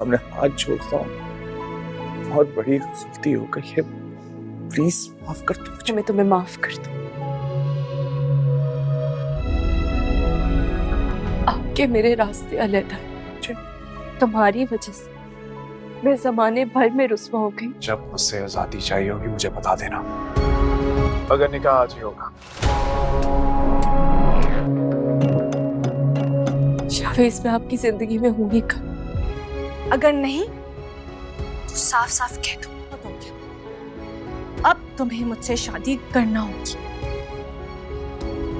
हमने हाथ जोड़ता हूँ, बहुत बड़ी गलती हो गई है, प्लीज माफ कर दो मुझे। मैं तुम्हें माफ कर दूं। आपके मेरे रास्ते अलग हैं। तुम्हारी वजह से मैं जमाने भर में रुस्वा हो गई। जब मुझसे आजादी चाहिए होगी मुझे बता देना, अगर निकाह आज ही होगा। शावेज मैं आपकी जिंदगी में हूँ ही कब? अगर नहीं तो साफ साफ कह दो अब तुम्हें मुझसे शादी करना होगी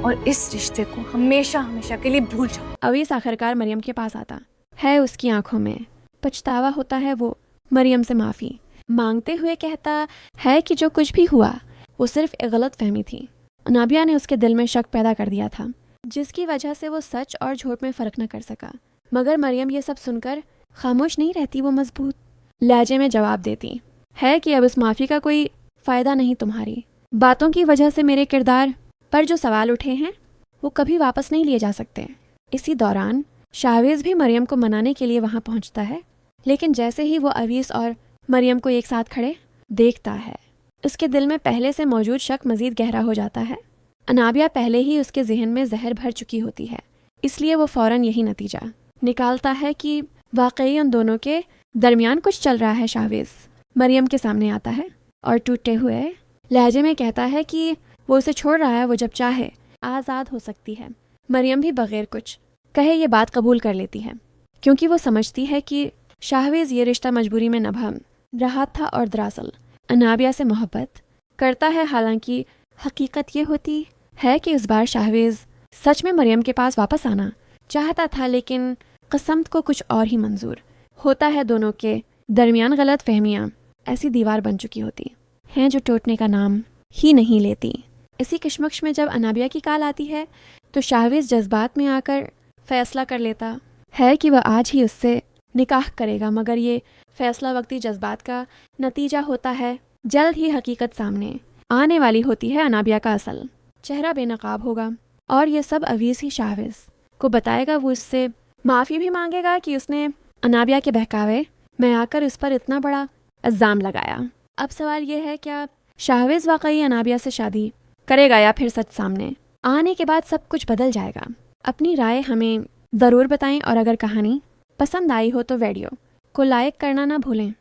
और इस रिश्ते को हमेशा हमेशा के लिए भूल जाओ। अवीस आखिरकार मरियम के पास आता है। उसकी आंखों में पछतावा होता है। वो मरियम से माफ़ी मांगते हुए कहता है कि जो कुछ भी हुआ वो सिर्फ एक गलत फहमी थी। अनाबिया ने उसके दिल में शक पैदा कर दिया था, जिसकी वजह से वो सच और झूठ में फ़र्क न कर सका। मगर मरियम ये सब सुनकर खामोश नहीं रहती। वो मजबूत लहजे में जवाब देती है कि अब इस माफ़ी का कोई फ़ायदा नहीं। तुम्हारी बातों की वजह से मेरे किरदार पर जो सवाल उठे हैं वो कभी वापस नहीं लिए जा सकते। इसी दौरान शावेज भी मरियम को मनाने के लिए वहाँ पहुँचता है, लेकिन जैसे ही वो अवीस और मरियम को एक साथ खड़े देखता है, उसके दिल में पहले से मौजूद शक मज़ीद गहरा हो जाता है। अनाबिया पहले ही उसके जहन में जहर भर चुकी होती है, इसलिए वो फ़ौरन यही नतीजा निकालता है कि वाकई उन दोनों के दरमियान कुछ चल रहा है। शावेज मरियम के सामने आता है और टूटे हुए लहजे में कहता है कि वो उसे छोड़ रहा है, वो जब चाहे आज़ाद हो सकती है। मरियम भी बग़ैर कुछ कहे ये बात कबूल कर लेती है, क्योंकि वो समझती है कि शाहवेज ये रिश्ता मजबूरी में निभा रहा था और दरअसल अनाबिया से मोहब्बत करता है। हालांकि हकीकत ये होती है कि इस बार शाहवेज सच में मरियम के पास वापस आना चाहता था, लेकिन क़स्मत को कुछ और ही मंजूर होता है। दोनों के दरमियान गलत फहमियाँ ऐसी दीवार बन चुकी होती हैं जो टूटने का नाम ही नहीं लेती। इसी कश्मकश में जब अनाबिया की कॉल आती है तो शाहवेज जज्बात में आकर फ़ैसला कर लेता है कि वह आज ही उससे निकाह करेगा, मगर ये फ़ैसला वक्ती जज्बात का नतीजा होता है। जल्द ही हकीकत सामने आने वाली होती है। अनाबिया का असल चेहरा बेनकाब होगा और ये सब अवीस ही शाहवेज को बताएगा। वो उससे माफ़ी भी मांगेगा कि उसने अनाबिया के बहकावे में आकर उस पर इतना बड़ा इल्ज़ाम लगाया। अब सवाल ये है, क्या शाहवेज वाकई अनाबिया से शादी करेगा या फिर सच सामने आने के बाद सब कुछ बदल जाएगा? अपनी राय हमें ज़रूर बताएं और अगर कहानी पसंद आई हो तो वीडियो को लाइक करना ना भूलें।